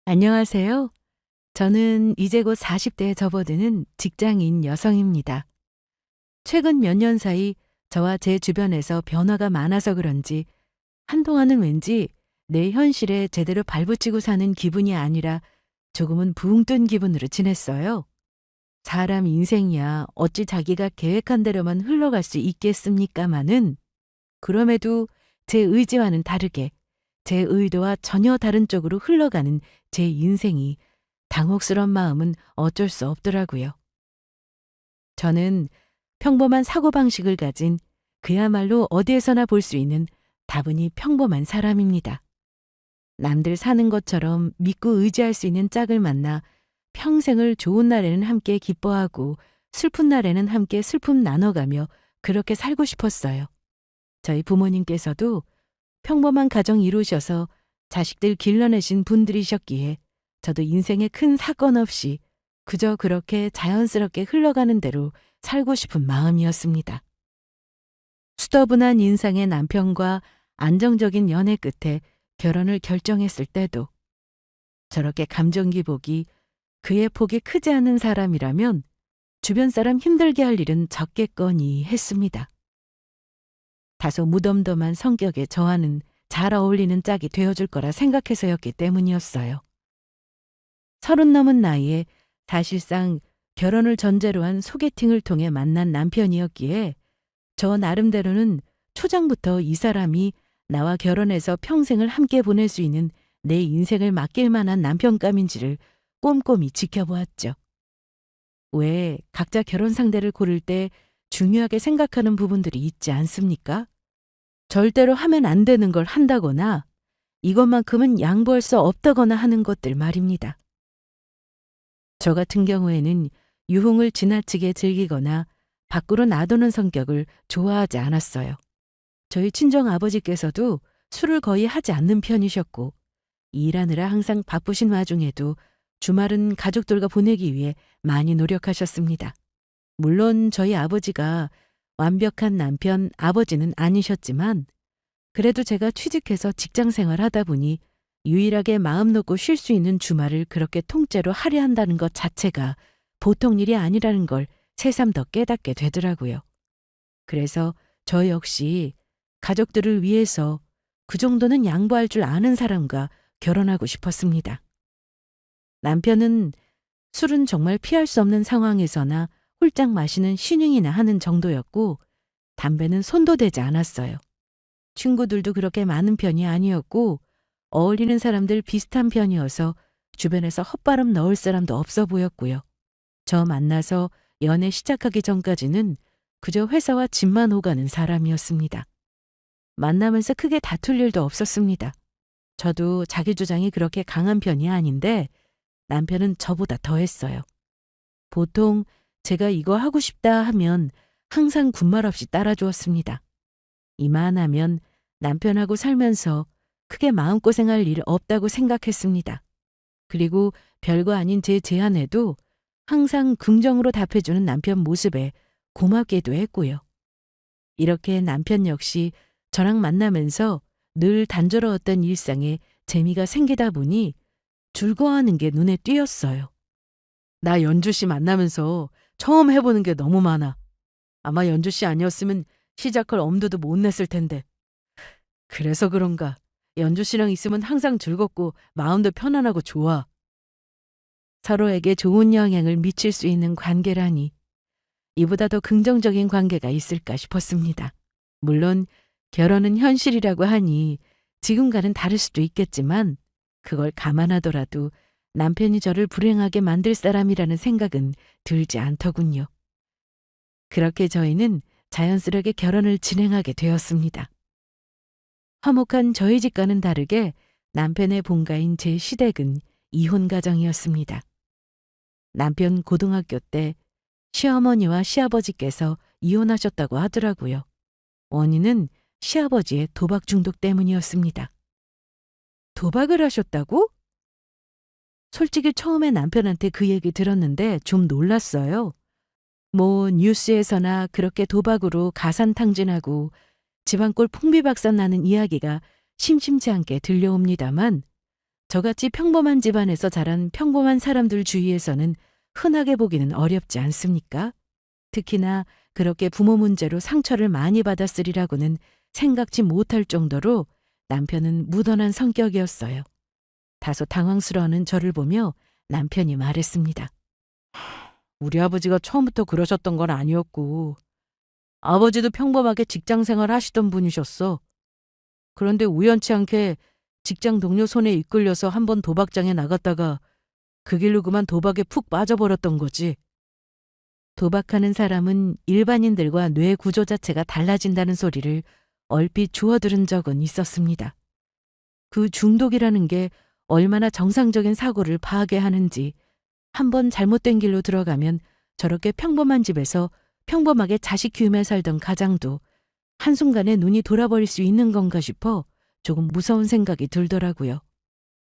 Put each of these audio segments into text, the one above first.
안녕하세요. 저는 이제 곧 40대에 접어드는 직장인 여성입니다. 최근 몇 년 사이 저와 제 주변에서 변화가 많아서 그런지 한동안은 왠지 내 현실에 제대로 발붙이고 사는 기분이 아니라 조금은 붕 뜬 기분으로 지냈어요. 사람 인생이야 어찌 자기가 계획한 대로만 흘러갈 수 있겠습니까마는 그럼에도 제 의지와는 다르게 제 의도와 전혀 다른 쪽으로 흘러가는 제 인생이 당혹스러운 마음은 어쩔 수 없더라고요. 저는 평범한 사고방식을 가진 그야말로 어디에서나 볼 수 있는 다분히 평범한 사람입니다. 남들 사는 것처럼 믿고 의지할 수 있는 짝을 만나 평생을 좋은 날에는 함께 기뻐하고 슬픈 날에는 함께 슬픔 나눠가며 그렇게 살고 싶었어요. 저희 부모님께서도 평범한 가정 이루셔서 자식들 길러내신 분들이셨기에 저도 인생에 큰 사건 없이 그저 그렇게 자연스럽게 흘러가는 대로 살고 싶은 마음이었습니다. 수더분한 인상의 남편과 안정적인 연애 끝에 결혼을 결정했을 때도 저렇게 감정 기복이 그의 폭이 크지 않은 사람이라면 주변 사람 힘들게 할 일은 적겠거니 했습니다. 다소 무덤덤한 성격의 저와는 잘 어울리는 짝이 되어줄 거라 생각해서였기 때문이었어요. 30 넘은 나이에 사실상 결혼을 전제로 한 소개팅을 통해 만난 남편이었기에 저 나름대로는 초장부터 이 사람이 나와 결혼해서 평생을 함께 보낼 수 있는 내 인생을 맡길 만한 남편감인지를 꼼꼼히 지켜보았죠. 왜 각자 결혼 상대를 고를 때 중요하게 생각하는 부분들이 있지 않습니까? 절대로 하면 안 되는 걸 한다거나 이것만큼은 양보할 수 없다거나 하는 것들 말입니다. 저 같은 경우에는 유흥을 지나치게 즐기거나 밖으로 놔두는 성격을 좋아하지 않았어요. 저희 친정아버지께서도 술을 거의 하지 않는 편이셨고 일하느라 항상 바쁘신 와중에도 주말은 가족들과 보내기 위해 많이 노력하셨습니다. 물론 저희 아버지가 완벽한 남편, 아버지는 아니셨지만 그래도 제가 취직해서 직장 생활하다 보니 유일하게 마음 놓고 쉴 수 있는 주말을 그렇게 통째로 하려 한다는 것 자체가 보통 일이 아니라는 걸 새삼 더 깨닫게 되더라고요. 그래서 저 역시 가족들을 위해서 그 정도는 양보할 줄 아는 사람과 결혼하고 싶었습니다. 남편은 술은 정말 피할 수 없는 상황에서나 홀짝 마시는 신용이나 하는 정도였고 담배는 손도 대지 않았어요. 친구들도 그렇게 많은 편이 아니었고 어울리는 사람들 비슷한 편이어서 주변에서 헛바람 넣을 사람도 없어 보였고요. 저 만나서 연애 시작하기 전까지는 그저 회사와 집만 오가는 사람이었습니다. 만나면서 크게 다툴 일도 없었습니다. 저도 자기 주장이 그렇게 강한 편이 아닌데 남편은 저보다 더했어요. 보통 제가 이거 하고 싶다 하면 항상 군말 없이 따라주었습니다. 이만하면 남편하고 살면서 크게 마음고생할 일 없다고 생각했습니다. 그리고 별거 아닌 제 제안에도 항상 긍정으로 답해주는 남편 모습에 고맙게도 했고요. 이렇게 남편 역시 저랑 만나면서 늘 단조로웠던 일상에 재미가 생기다 보니 즐거워하는 게 눈에 띄었어요. 나 연주 씨 만나면서 처음 해보는 게 너무 많아. 아마 연주 씨 아니었으면 시작할 엄두도 못 냈을 텐데. 그래서 그런가 연주 씨랑 있으면 항상 즐겁고 마음도 편안하고 좋아. 서로에게 좋은 영향을 미칠 수 있는 관계라니 이보다 더 긍정적인 관계가 있을까 싶었습니다. 물론 결혼은 현실이라고 하니 지금과는 다를 수도 있겠지만 그걸 감안하더라도 남편이 저를 불행하게 만들 사람이라는 생각은 들지 않더군요. 그렇게 저희는 자연스럽게 결혼을 진행하게 되었습니다. 화목한 저희 집과는 다르게 남편의 본가인 제 시댁은 이혼 가정이었습니다. 남편 고등학교 때 시어머니와 시아버지께서 이혼하셨다고 하더라고요. 원인은 시아버지의 도박 중독 때문이었습니다. 도박을 하셨다고? 솔직히 처음에 남편한테 그 얘기 들었는데 좀 놀랐어요. 뭐 뉴스에서나 그렇게 도박으로 가산탕진하고 집안꼴 풍비박산 나는 이야기가 심심치 않게 들려옵니다만 저같이 평범한 집안에서 자란 평범한 사람들 주위에서는 흔하게 보기는 어렵지 않습니까? 특히나 그렇게 부모 문제로 상처를 많이 받았으리라고는 생각지 못할 정도로 남편은 무던한 성격이었어요. 다소 당황스러워하는 저를 보며 남편이 말했습니다. 우리 아버지가 처음부터 그러셨던 건 아니었고, 아버지도 평범하게 직장 생활 하시던 분이셨어. 그런데 우연치 않게 직장 동료 손에 이끌려서 한번 도박장에 나갔다가 그 길로 그만 도박에 푹 빠져버렸던 거지. 도박하는 사람은 일반인들과 뇌 구조 자체가 달라진다는 소리를 얼핏 주워 들은 적은 있었습니다. 그 중독이라는 게 얼마나 정상적인 사고를 파괴하는지, 한번 잘못된 길로 들어가면 저렇게 평범한 집에서 평범하게 자식 키우며 살던 가장도 한순간에 눈이 돌아버릴 수 있는 건가 싶어 조금 무서운 생각이 들더라고요.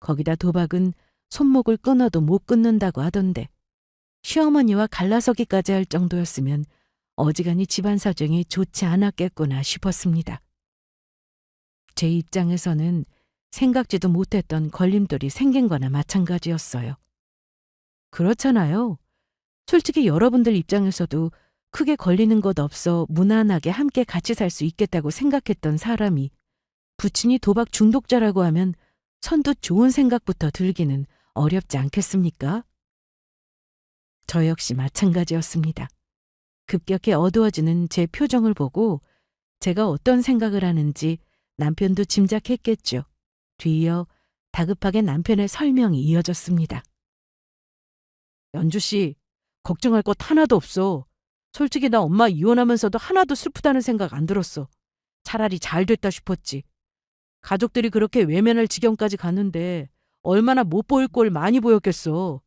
거기다 도박은 손목을 끊어도 못 끊는다고 하던데 시어머니와 갈라서기까지 할 정도였으면 어지간히 집안 사정이 좋지 않았겠구나 싶었습니다. 제 입장에서는 생각지도 못했던 걸림돌이 생긴 거나 마찬가지였어요. 그렇잖아요. 솔직히 여러분들 입장에서도 크게 걸리는 것 없어 무난하게 함께 같이 살 수 있겠다고 생각했던 사람이 부친이 도박 중독자라고 하면 선뜻 좋은 생각부터 들기는 어렵지 않겠습니까? 저 역시 마찬가지였습니다. 급격히 어두워지는 제 표정을 보고 제가 어떤 생각을 하는지 남편도 짐작했겠죠. 뒤이어 다급하게 남편의 설명이 이어졌습니다. 연주 씨, 걱정할 것 하나도 없어. 솔직히 나 엄마 이혼하면서도 하나도 슬프다는 생각 안 들었어. 차라리 잘 됐다 싶었지. 가족들이 그렇게 외면할 지경까지 갔는데 얼마나 못 보일 꼴 많이 보였겠어.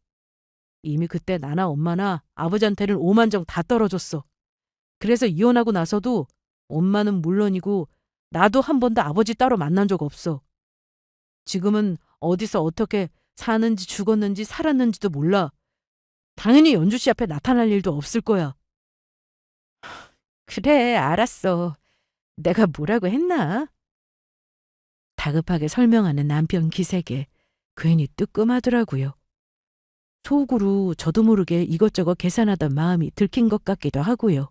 이미 그때 나나 엄마나 아버지한테는 오만정 다 떨어졌어. 그래서 이혼하고 나서도 엄마는 물론이고 나도 한 번도 아버지 따로 만난 적 없어. 지금은 어디서 어떻게 사는지 죽었는지 살았는지도 몰라. 당연히 연주 씨 앞에 나타날 일도 없을 거야. 그래, 알았어. 내가 뭐라고 했나? 다급하게 설명하는 남편 기색에 괜히 뜨끔하더라고요. 속으로 저도 모르게 이것저것 계산하던 마음이 들킨 것 같기도 하고요.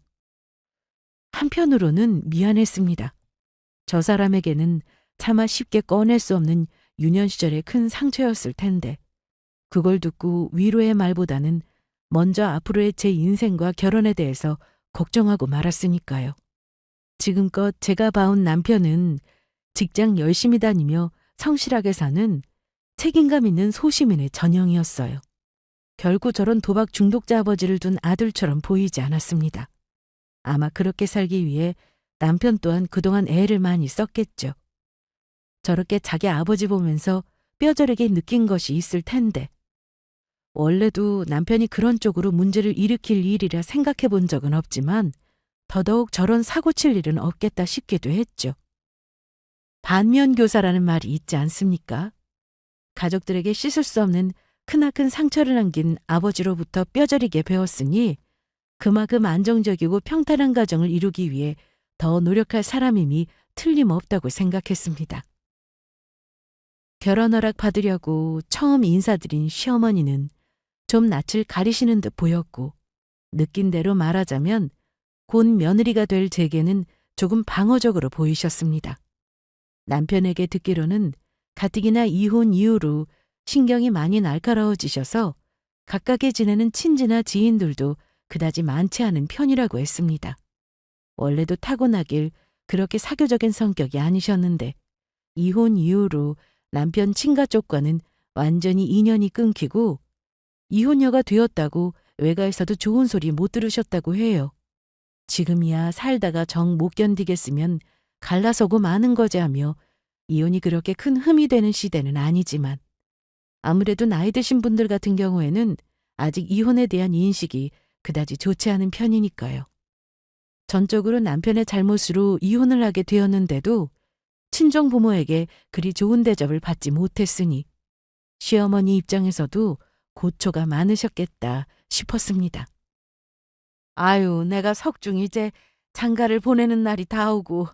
한편으로는 미안했습니다. 저 사람에게는 차마 쉽게 꺼낼 수 없는 유년 시절의 큰 상처였을 텐데 그걸 듣고 위로의 말보다는 먼저 앞으로의 제 인생과 결혼에 대해서 걱정하고 말았으니까요. 지금껏 제가 봐온 남편은 직장 열심히 다니며 성실하게 사는 책임감 있는 소시민의 전형이었어요. 결코 저런 도박 중독자 아버지를 둔 아들처럼 보이지 않았습니다. 아마 그렇게 살기 위해 남편 또한 그동안 애를 많이 썼겠죠. 저렇게 자기 아버지 보면서 뼈저리게 느낀 것이 있을 텐데 원래도 남편이 그런 쪽으로 문제를 일으킬 일이라 생각해 본 적은 없지만 더더욱 저런 사고 칠 일은 없겠다 싶기도 했죠. 반면교사라는 말이 있지 않습니까? 가족들에게 씻을 수 없는 크나큰 상처를 남긴 아버지로부터 뼈저리게 배웠으니 그만큼 안정적이고 평탄한 가정을 이루기 위해 더 노력할 사람임이 틀림없다고 생각했습니다. 결혼 허락 받으려고 처음 인사드린 시어머니는 좀 낯을 가리시는 듯 보였고 느낀 대로 말하자면 곧 며느리가 될 제게는 조금 방어적으로 보이셨습니다. 남편에게 듣기로는 가뜩이나 이혼 이후로 신경이 많이 날카로워지셔서 가깝게 지내는 친지나 지인들도 그다지 많지 않은 편이라고 했습니다. 원래도 타고나길 그렇게 사교적인 성격이 아니셨는데 이혼 이후로 남편 친가 쪽과는 완전히 인연이 끊기고 이혼녀가 되었다고 외가에서도 좋은 소리 못 들으셨다고 해요. 지금이야 살다가 정 못 견디겠으면 갈라서고 마는 거지 하며 이혼이 그렇게 큰 흠이 되는 시대는 아니지만 아무래도 나이 드신 분들 같은 경우에는 아직 이혼에 대한 인식이 그다지 좋지 않은 편이니까요. 전적으로 남편의 잘못으로 이혼을 하게 되었는데도 친정 부모에게 그리 좋은 대접을 받지 못했으니 시어머니 입장에서도 고초가 많으셨겠다 싶었습니다. 아유, 내가 석중 이제 장가를 보내는 날이 다 오고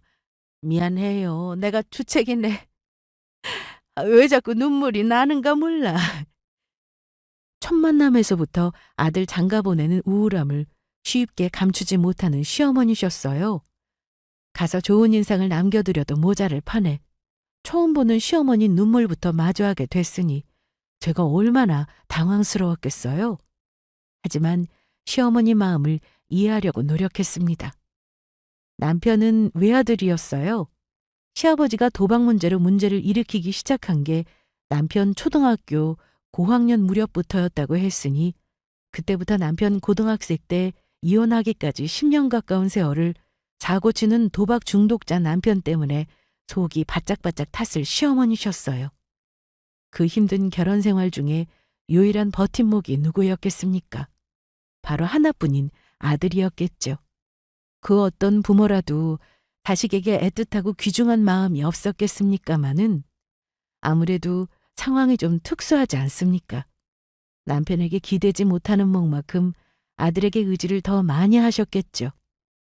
미안해요. 내가 주책이네. 왜 자꾸 눈물이 나는가 몰라. 첫 만남에서부터 아들 장가 보내는 우울함을 쉽게 감추지 못하는 시어머니셨어요. 가서 좋은 인상을 남겨드려도 모자랄 판에 처음 보는 시어머니 눈물부터 마주하게 됐으니 제가 얼마나 당황스러웠겠어요. 하지만 시어머니 마음을 이해하려고 노력했습니다. 남편은 외아들이었어요. 시아버지가 도박 문제로 문제를 일으키기 시작한 게 남편 초등학교 고학년 무렵부터였다고 했으니 그때부터 남편 고등학생 때 이혼하기까지 10년 가까운 세월을 사고치는 도박 중독자 남편 때문에 속이 바짝바짝 탔을 시어머니셨어요. 그 힘든 결혼 생활 중에 유일한 버팀목이 누구였겠습니까? 바로 하나뿐인 아들이었겠죠. 그 어떤 부모라도 자식에게 애틋하고 귀중한 마음이 없었겠습니까마는 아무래도 상황이 좀 특수하지 않습니까? 남편에게 기대지 못하는 몫만큼 아들에게 의지를 더 많이 하셨겠죠.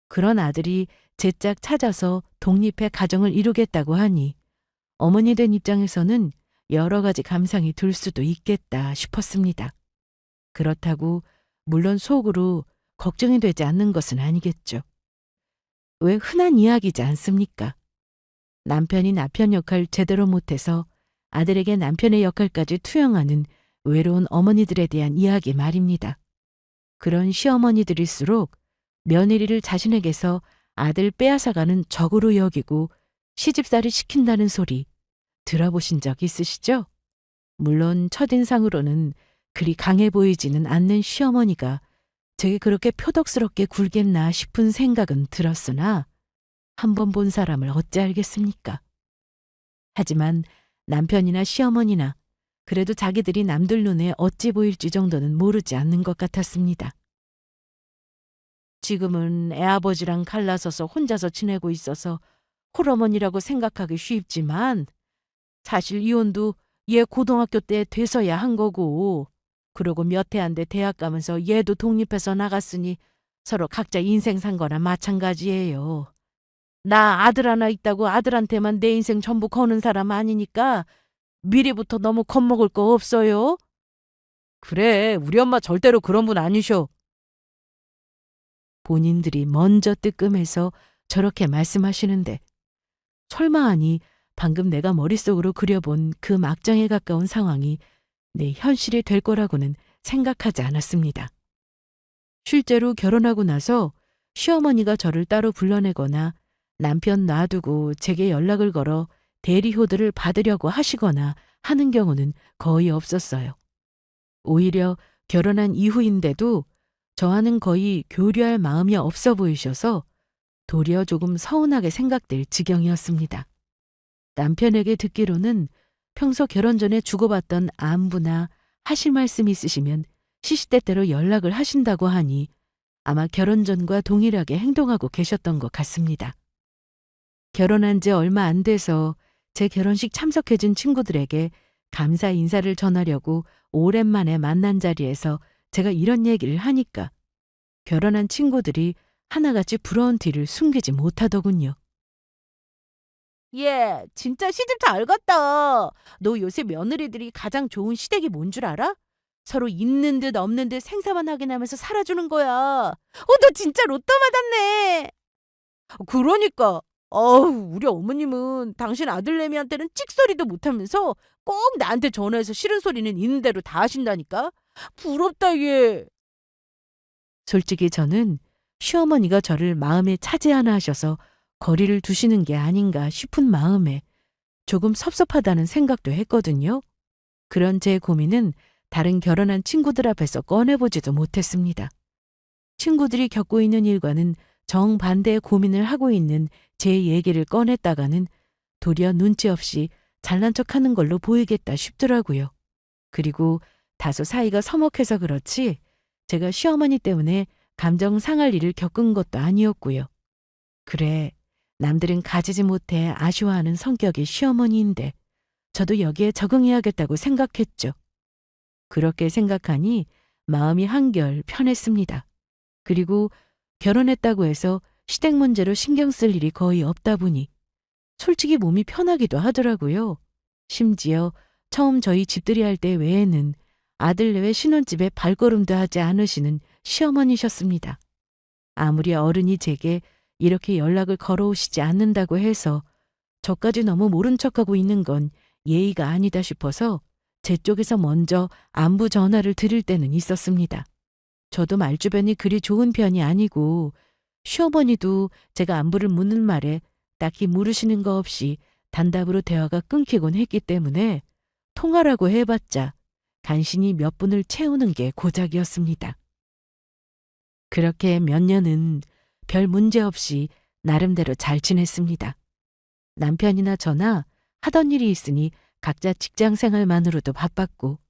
그런 아들이 제짝 찾아서 독립해 가정을 이루겠다고 하니 어머니 된 입장에서는 여러 가지 감상이 들 수도 있겠다 싶었습니다. 그렇다고 물론 속으로 걱정이 되지 않는 것은 아니겠죠. 왜 흔한 이야기지 않습니까? 남편이 남편 역할 제대로 못해서 아들에게 남편의 역할까지 투영하는 외로운 어머니들에 대한 이야기 말입니다. 그런 시어머니들일수록 며느리를 자신에게서 아들 빼앗아가는 적으로 여기고 시집살이 시킨다는 소리 들어보신 적 있으시죠? 물론 첫인상으로는 그리 강해 보이지는 않는 시어머니가 제게 그렇게 표독스럽게 굴겠나 싶은 생각은 들었으나 한 번 본 사람을 어찌 알겠습니까? 하지만 남편이나 시어머니나 그래도 자기들이 남들 눈에 어찌 보일지 정도는 모르지 않는 것 같았습니다. 지금은 애아버지랑 갈라서서 혼자서 지내고 있어서 홀어머니라고 생각하기 쉽지만 사실 이혼도 얘 고등학교 때 돼서야 한 거고 그러고 몇 해 안 돼 대학 가면서 얘도 독립해서 나갔으니 서로 각자 인생 산 거나 마찬가지예요. 나 아들 하나 있다고 아들한테만 내 인생 전부 거는 사람 아니니까 미리부터 너무 겁먹을 거 없어요? 그래, 우리 엄마 절대로 그런 분 아니셔. 본인들이 먼저 뜨끔해서 저렇게 말씀하시는데 설마 하니 방금 내가 머릿속으로 그려본 그 막장에 가까운 상황이 내 현실이 될 거라고는 생각하지 않았습니다. 실제로 결혼하고 나서 시어머니가 저를 따로 불러내거나 남편 놔두고 제게 연락을 걸어 대리 효도를 받으려고 하시거나 하는 경우는 거의 없었어요. 오히려 결혼한 이후인데도 저와는 거의 교류할 마음이 없어 보이셔서 도리어 조금 서운하게 생각될 지경이었습니다. 남편에게 듣기로는 평소 결혼 전에 주고받던 안부나 하실 말씀 있으시면 시시때때로 연락을 하신다고 하니 아마 결혼 전과 동일하게 행동하고 계셨던 것 같습니다. 결혼한 지 얼마 안 돼서 제 결혼식 참석해준 친구들에게 감사 인사를 전하려고 오랜만에 만난 자리에서 제가 이런 얘기를 하니까 결혼한 친구들이 하나같이 부러운 티를 숨기지 못하더군요. 얘 진짜 시집 잘 갔다. 너 요새 며느리들이 가장 좋은 시댁이 뭔 줄 알아? 서로 있는 듯 없는 듯 생사만 확인하면서 살아주는 거야. 너 진짜 로또 맞았네. 그러니까. 우리 어머님은 당신 아들내미한테는 찍소리도 못하면서 꼭 나한테 전화해서 싫은 소리는 있는 대로 다 하신다니까. 부럽다 얘. 솔직히 저는 시어머니가 저를 마음에 차지하나 하셔서 거리를 두시는 게 아닌가 싶은 마음에 조금 섭섭하다는 생각도 했거든요. 그런 제 고민은 다른 결혼한 친구들 앞에서 꺼내보지도 못했습니다. 친구들이 겪고 있는 일과는 정반대의 고민을 하고 있는 제 얘기를 꺼냈다가는 도리어 눈치 없이 잘난 척하는 걸로 보이겠다 싶더라고요. 그리고 다소 사이가 서먹해서 그렇지 제가 시어머니 때문에 감정 상할 일을 겪은 것도 아니었고요. 그래, 남들은 가지지 못해 아쉬워하는 성격의 시어머니인데 저도 여기에 적응해야겠다고 생각했죠. 그렇게 생각하니 마음이 한결 편했습니다. 그리고 결혼했다고 해서 시댁 문제로 신경 쓸 일이 거의 없다 보니 솔직히 몸이 편하기도 하더라고요. 심지어 처음 저희 집들이 할 때 외에는 아들 내외 신혼집에 발걸음도 하지 않으시는 시어머니셨습니다. 아무리 어른이 제게 이렇게 연락을 걸어오시지 않는다고 해서 저까지 너무 모른 척하고 있는 건 예의가 아니다 싶어서 제 쪽에서 먼저 안부 전화를 드릴 때는 있었습니다. 저도 말주변이 그리 좋은 편이 아니고 시어머니도 제가 안부를 묻는 말에 딱히 물으시는 거 없이 단답으로 대화가 끊기곤 했기 때문에 통화라고 해봤자 간신히 몇 분을 채우는 게 고작이었습니다. 그렇게 몇 년은 별 문제 없이 나름대로 잘 지냈습니다. 남편이나 저나 하던 일이 있으니 각자 직장 생활만으로도 바빴고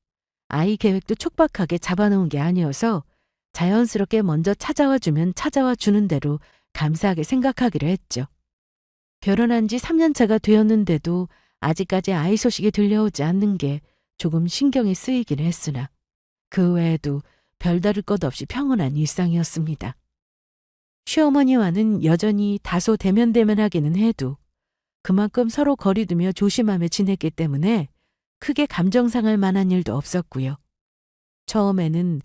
아이 계획도 촉박하게 잡아놓은 게 아니어서 자연스럽게 먼저 찾아와 주면 찾아와 주는 대로 감사하게 생각하기로 했죠. 결혼한 지 3년 차가 되었는데도 아직까지 아이 소식이 들려오지 않는 게 조금 신경이 쓰이긴 했으나 그 외에도 별다를 것 없이 평온한 일상이었습니다. 시어머니와는 여전히 다소 대면대면하기는 해도 그만큼 서로 거리두며 조심하며 지냈기 때문에 크게 감정 상할 만한 일도 없었고요. 처음에는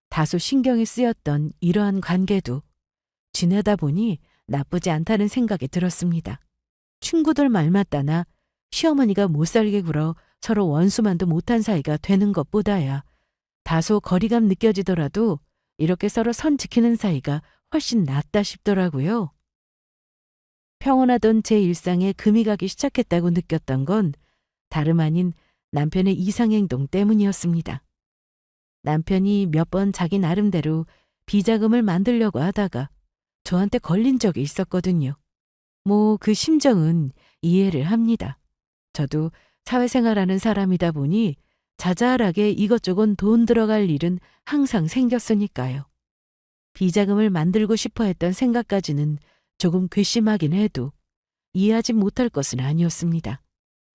다소 신경이 쓰였던 이러한 관계도 지내다 보니 나쁘지 않다는 생각이 들었습니다. 친구들 말 맞다나 시어머니가 못살게 굴어 서로 원수만도 못한 사이가 되는 것보다야 다소 거리감 느껴지더라도 이렇게 서로 선 지키는 사이가 훨씬 낫다 싶더라고요. 평온하던 제 일상에 금이 가기 시작했다고 느꼈던 건 다름 아닌 남편의 이상행동 때문이었습니다. 남편이 몇 번 자기 나름대로 비자금을 만들려고 하다가 저한테 걸린 적이 있었거든요. 뭐 그 심정은 이해를 합니다. 저도 사회생활하는 사람이다 보니 자잘하게 이것저것 돈 들어갈 일은 항상 생겼으니까요. 비자금을 만들고 싶어 했던 생각까지는 조금 괘씸하긴 해도 이해하지 못할 것은 아니었습니다.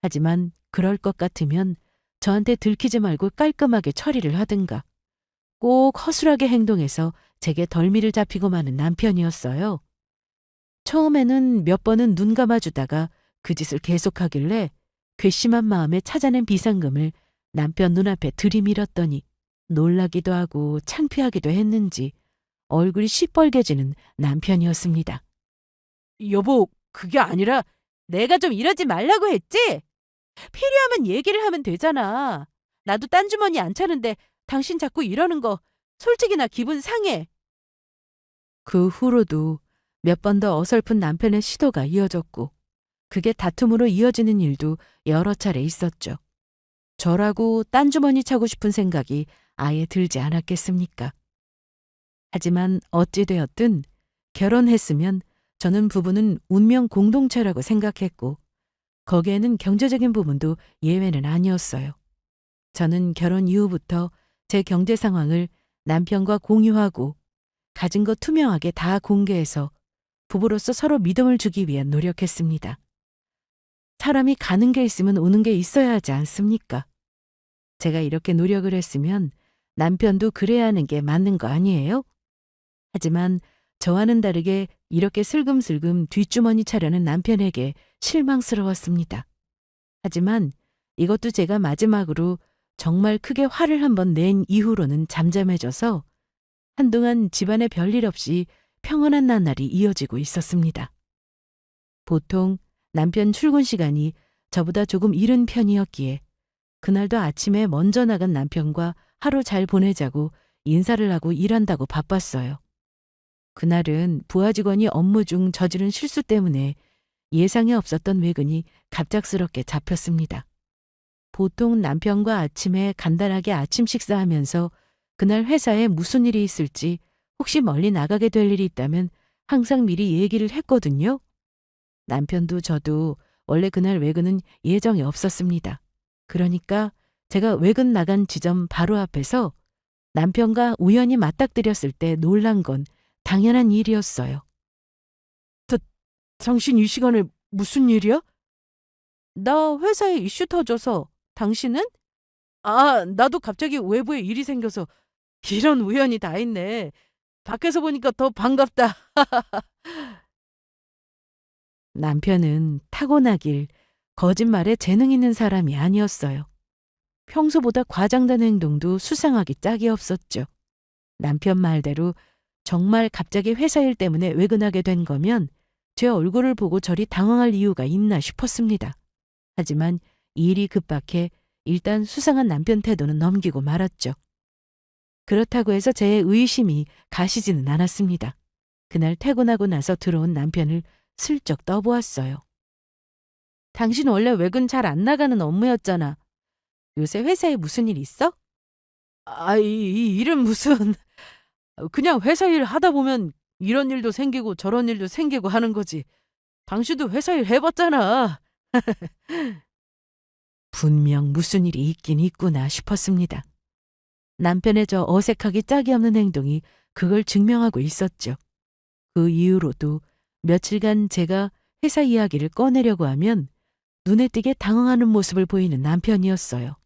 하지만 그럴 것 같으면 저한테 들키지 말고 깔끔하게 처리를 하든가 꼭 허술하게 행동해서 제게 덜미를 잡히고 마는 남편이었어요. 처음에는 몇 번은 눈 감아주다가 그 짓을 계속하길래 괘씸한 마음에 찾아낸 비상금을 남편 눈앞에 들이밀었더니 놀라기도 하고 창피하기도 했는지 얼굴이 시뻘개지는 남편이었습니다. 여보, 그게 아니라 내가 좀 이러지 말라고 했지? 필요하면 얘기를 하면 되잖아. 나도 딴 주머니 안 차는데 당신 자꾸 이러는 거 솔직히 나 기분 상해. 그 후로도 몇 번 더 어설픈 남편의 시도가 이어졌고 그게 다툼으로 이어지는 일도 여러 차례 있었죠. 저라고 딴 주머니 차고 싶은 생각이 아예 들지 않았겠습니까? 하지만 어찌되었든 결혼했으면 저는 부부는 운명 공동체라고 생각했고 거기에는 경제적인 부분도 예외는 아니었어요. 저는 결혼 이후부터 제 경제 상황을 남편과 공유하고 가진 것 투명하게 다 공개해서 부부로서 서로 믿음을 주기 위해 노력했습니다. 사람이 가는 게 있으면 오는 게 있어야 하지 않습니까? 제가 이렇게 노력을 했으면 남편도 그래야 하는 게 맞는 거 아니에요? 하지만 저와는 다르게 이렇게 슬금슬금 뒷주머니 차려는 남편에게 실망스러웠습니다. 하지만 이것도 제가 마지막으로 정말 크게 화를 한번 낸 이후로는 잠잠해져서 한동안 집안에 별일 없이 평온한 나날이 이어지고 있었습니다. 보통 남편 출근 시간이 저보다 조금 이른 편이었기에 그날도 아침에 먼저 나간 남편과 하루 잘 보내자고 인사를 하고 일한다고 바빴어요. 그날은 부하 직원이 업무 중 저지른 실수 때문에 예상에 없었던 외근이 갑작스럽게 잡혔습니다. 보통 남편과 아침에 간단하게 아침 식사하면서 그날 회사에 무슨 일이 있을지 혹시 멀리 나가게 될 일이 있다면 항상 미리 얘기를 했거든요. 남편도 저도 원래 그날 외근은 예정이 없었습니다. 그러니까 제가 외근 나간 지점 바로 앞에서 남편과 우연히 맞닥뜨렸을 때 놀란 건 당연한 일이었어요. 당신 이 시간에 무슨 일이야? 나 회사에 이슈 터져서. 당신은? 아, 나도 갑자기 외부에 일이 생겨서. 이런 우연이 다 있네. 밖에서 보니까 더 반갑다. 남편은 타고나길 거짓말에 재능 있는 사람이 아니었어요. 평소보다 과장된 행동도 수상하기 짝이 없었죠. 남편 말대로 정말 갑자기 회사 일 때문에 외근하게 된 거면 제 얼굴을 보고 저리 당황할 이유가 있나 싶었습니다. 하지만 일이 급박해 일단 수상한 남편 태도는 넘기고 말았죠. 그렇다고 해서 제 의심이 가시지는 않았습니다. 그날 퇴근하고 나서 들어온 남편을 슬쩍 떠보았어요. 당신 원래 외근 잘 안 나가는 업무였잖아. 요새 회사에 무슨 일 있어? 이 일은 무슨. 그냥 회사 일 하다 보면 이런 일도 생기고 저런 일도 생기고 하는 거지. 당신도 회사 일 해봤잖아. 분명 무슨 일이 있긴 있구나 싶었습니다. 남편의 저 어색하기 짝이 없는 행동이 그걸 증명하고 있었죠. 그 이후로도 며칠간 제가 회사 이야기를 꺼내려고 하면 눈에 띄게 당황하는 모습을 보이는 남편이었어요.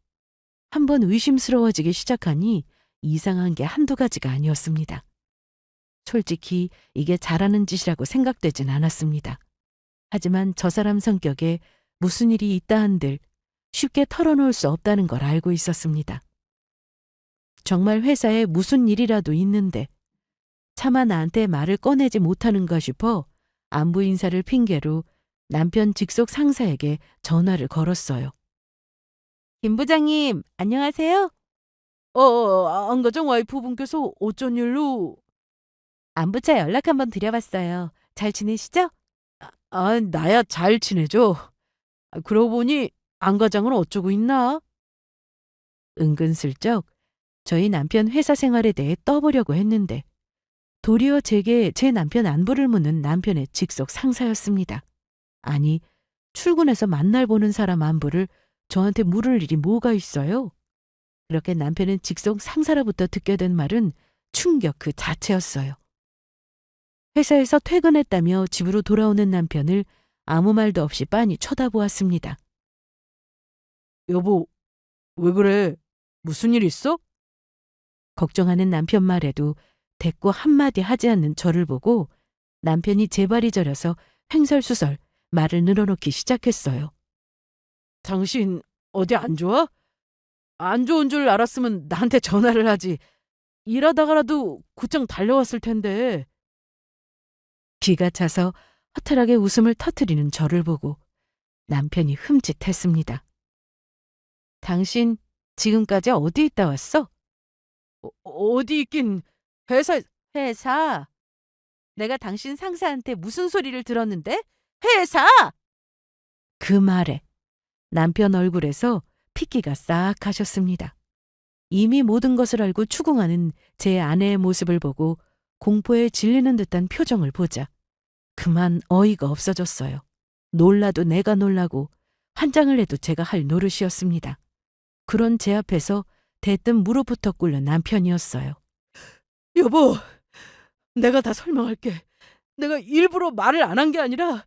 한번 의심스러워지기 시작하니 이상한 게 한두 가지가 아니었습니다. 솔직히 이게 잘하는 짓이라고 생각되진 않았습니다. 하지만 저 사람 성격에 무슨 일이 있다 한들 쉽게 털어놓을 수 없다는 걸 알고 있었습니다. 정말 회사에 무슨 일이라도 있는데 차마 나한테 말을 꺼내지 못하는가 싶어 안부 인사를 핑계로 남편 직속 상사에게 전화를 걸었어요. 김 부장님, 안녕하세요? 안과장 와이프분께서 어쩐 일로? 안부차 연락 한번 드려봤어요. 잘 지내시죠? 나야 잘 지내죠. 그러고 보니 안과장은 어쩌고 있나? 은근슬쩍 저희 남편 회사 생활에 대해 떠보려고 했는데 도리어 제게 제 남편 안부를 묻는 남편의 직속 상사였습니다. 아니, 출근해서 만날 보는 사람 안부를 저한테 물을 일이 뭐가 있어요? 그렇게 남편은 직속 상사로부터 듣게 된 말은 충격 그 자체였어요. 회사에서 퇴근했다며 집으로 돌아오는 남편을 아무 말도 없이 빤히 쳐다보았습니다. 여보, 왜 그래? 무슨 일 있어? 걱정하는 남편 말에도 대꾸 한마디 하지 않는 저를 보고 남편이 제 발이 저려서 횡설수설 말을 늘어놓기 시작했어요. 당신 어디 안 좋아? 안 좋은 줄 알았으면 나한테 전화를 하지. 일하다가라도 곧장 달려왔을 텐데. 기가 차서 허탈하게 웃음을 터뜨리는 저를 보고 남편이 흠칫했습니다. 당신 지금까지 어디 있다 왔어? 어디 있긴. 회사. 내가 당신 상사한테 무슨 소리를 들었는데? 회사! 그 말에 남편 얼굴에서 핏기가 싹 가셨습니다. 이미 모든 것을 알고 추궁하는 제 아내의 모습을 보고 공포에 질리는 듯한 표정을 보자 그만 어이가 없어졌어요. 놀라도 내가 놀라고 환장을 해도 제가 할 노릇이었습니다. 그런 제 앞에서 대뜸 무릎부터 꿇는 남편이었어요. 여보, 내가 다 설명할게. 내가 일부러 말을 안 한 게 아니라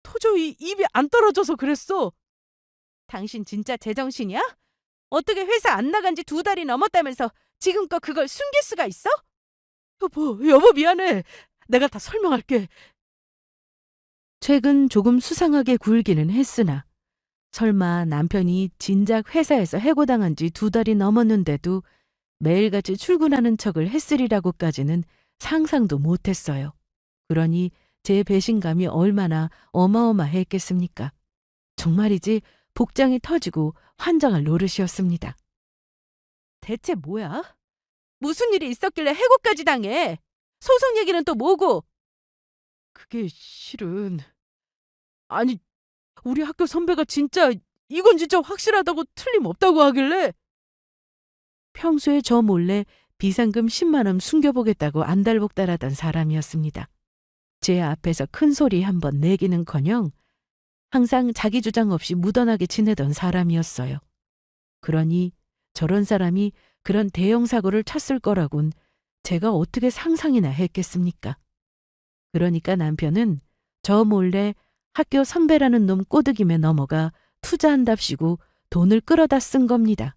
도저히 입이 안 떨어져서 그랬어. 당신 진짜 제정신이야? 어떻게 회사 안 나간 지 2달이 넘었다면서 지금껏 그걸 숨길 수가 있어? 여보 미안해. 내가 다 설명할게. 최근 조금 수상하게 굴기는 했으나 설마 남편이 진작 회사에서 해고당한 지 2달이 넘었는데도 매일같이 출근하는 척을 했으리라고까지는 상상도 못했어요. 그러니 제 배신감이 얼마나 어마어마했겠습니까? 정말이지 복장이 터지고 환장할 노릇이었습니다. 대체 뭐야? 무슨 일이 있었길래 해고까지 당해? 소송 얘기는 또 뭐고? 그게 실은 아니 우리 학교 선배가 진짜 이건 진짜 확실하다고 틀림없다고 하길래. 평소에 저 몰래 비상금 10만 원 숨겨보겠다고 안달복달하던 사람이었습니다. 제 앞에서 큰 소리 한번 내기는커녕 항상 자기 주장 없이 무던하게 지내던 사람이었어요. 그러니 저런 사람이 그런 대형 사고를 쳤을 거라곤 제가 어떻게 상상이나 했겠습니까? 그러니까 남편은 저 몰래 학교 선배라는 놈 꼬드김에 넘어가 투자한답시고 돈을 끌어다 쓴 겁니다.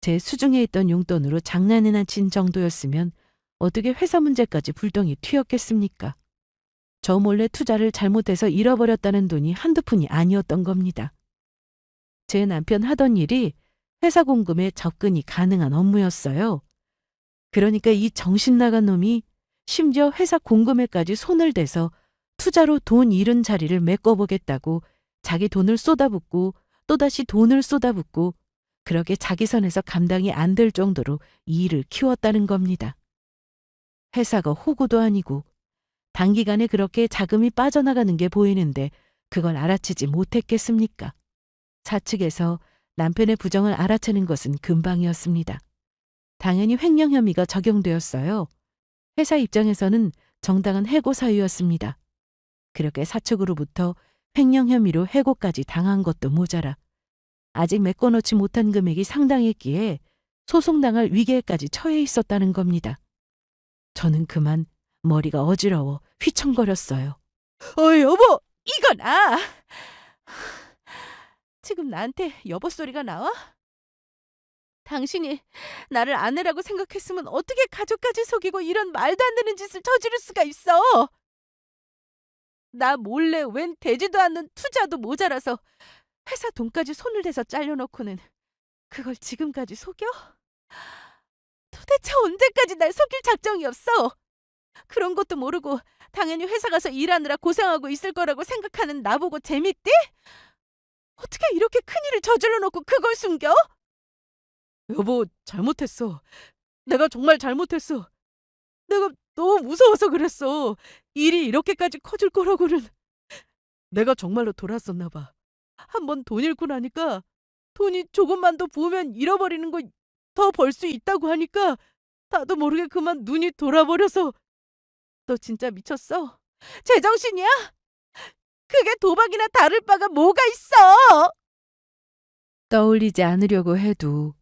제 수중에 있던 용돈으로 장난이나 친 정도였으면 어떻게 회사 문제까지 불똥이 튀었겠습니까? 저 몰래 투자를 잘못해서 잃어버렸다는 돈이 한두 푼이 아니었던 겁니다. 제 남편 하던 일이 회사 공금에 접근이 가능한 업무였어요. 그러니까 이 정신 나간 놈이 심지어 회사 공금에까지 손을 대서 투자로 돈 잃은 자리를 메꿔보겠다고 자기 돈을 쏟아붓고 또다시 돈을 쏟아붓고 그렇게 자기 선에서 감당이 안 될 정도로 이 일을 키웠다는 겁니다. 회사가 호구도 아니고 단기간에 그렇게 자금이 빠져나가는 게 보이는데 그걸 알아채지 못했겠습니까? 사측에서 남편의 부정을 알아채는 것은 금방이었습니다. 당연히 횡령 혐의가 적용되었어요. 회사 입장에서는 정당한 해고 사유였습니다. 그렇게 사측으로부터 횡령 혐의로 해고까지 당한 것도 모자라 아직 메꿔놓지 못한 금액이 상당했기에 소송당할 위기에까지 처해 있었다는 겁니다. 저는 그만 머리가 어지러워 휘청거렸어요. 여보, 이거나. 지금 나한테 여보 소리가 나와? 당신이 나를 아내라고 생각했으면 어떻게 가족까지 속이고 이런 말도 안 되는 짓을 저지를 수가 있어? 나 몰래 웬 되지도 않는 투자도 모자라서 회사 돈까지 손을 대서 잘려놓고는 그걸 지금까지 속여? 도대체 언제까지 날 속일 작정이었어? 그런 것도 모르고 당연히 회사 가서 일하느라 고생하고 있을 거라고 생각하는 나보고 재밌대? 어떻게 이렇게 큰일을 저질러 놓고 그걸 숨겨? 여보, 잘못했어. 내가 정말 잘못했어. 내가 너무 무서워서 그랬어. 일이 이렇게까지 커질 거라고는. 내가 정말로 돌았었나 봐. 한번 돈 잃고 나니까 돈이 조금만 더 부으면 잃어버리는 거 더 벌 수 있다고 하니까 나도 모르게 그만 눈이 돌아버려서. 너 진짜 미쳤어? 제정신이야? 그게 도박이나 다를 바가 뭐가 있어? 떠올리지 않으려고 해도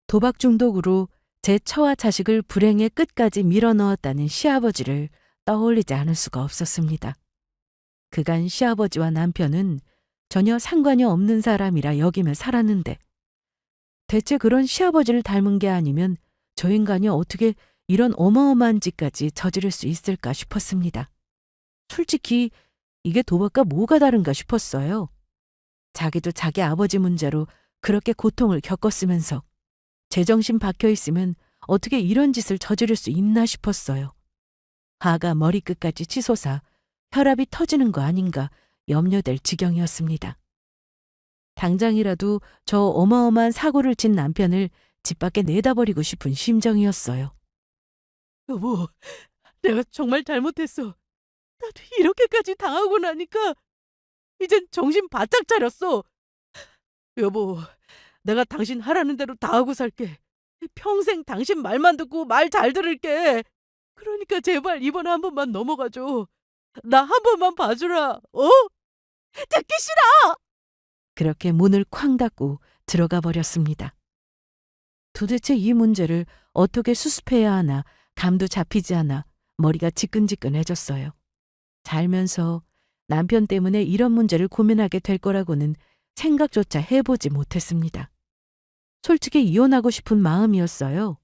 도박 중독으로 제 처와 자식을 불행의 끝까지 밀어넣었다는 시아버지를 떠올리지 않을 수가 없었습니다. 그간 시아버지와 남편은 전혀 상관이 없는 사람이라 여기며 살았는데 대체 그런 시아버지를 닮은 게 아니면 저 인간이 어떻게 이런 어마어마한 짓까지 저지를 수 있을까 싶었습니다. 솔직히 이게 도박과 뭐가 다른가 싶었어요. 자기도 자기 아버지 문제로 그렇게 고통을 겪었으면서 제정신 박혀 있으면 어떻게 이런 짓을 저지를 수 있나 싶었어요. 화가 머리끝까지 치솟아 혈압이 터지는 거 아닌가 염려될 지경이었습니다. 당장이라도 저 어마어마한 사고를 친 남편을 집 밖에 내다버리고 싶은 심정이었어요. 여보, 내가 정말 잘못했어. 나도 이렇게까지 당하고 나니까 이젠 정신 바짝 차렸어. 여보, 내가 당신 하라는 대로 다 하고 살게. 평생 당신 말만 듣고 말 잘 들을게. 그러니까 제발 이번에 한 번만 넘어가줘. 나 한 번만 봐주라. 듣기 싫어. 그렇게 문을 쾅 닫고 들어가 버렸습니다. 도대체 이 문제를 어떻게 수습해야 하나 감도 잡히지 않아 머리가 지끈지끈해졌어요. 살면서 남편 때문에 이런 문제를 고민하게 될 거라고는 생각조차 해보지 못했습니다. 솔직히 이혼하고 싶은 마음이었어요.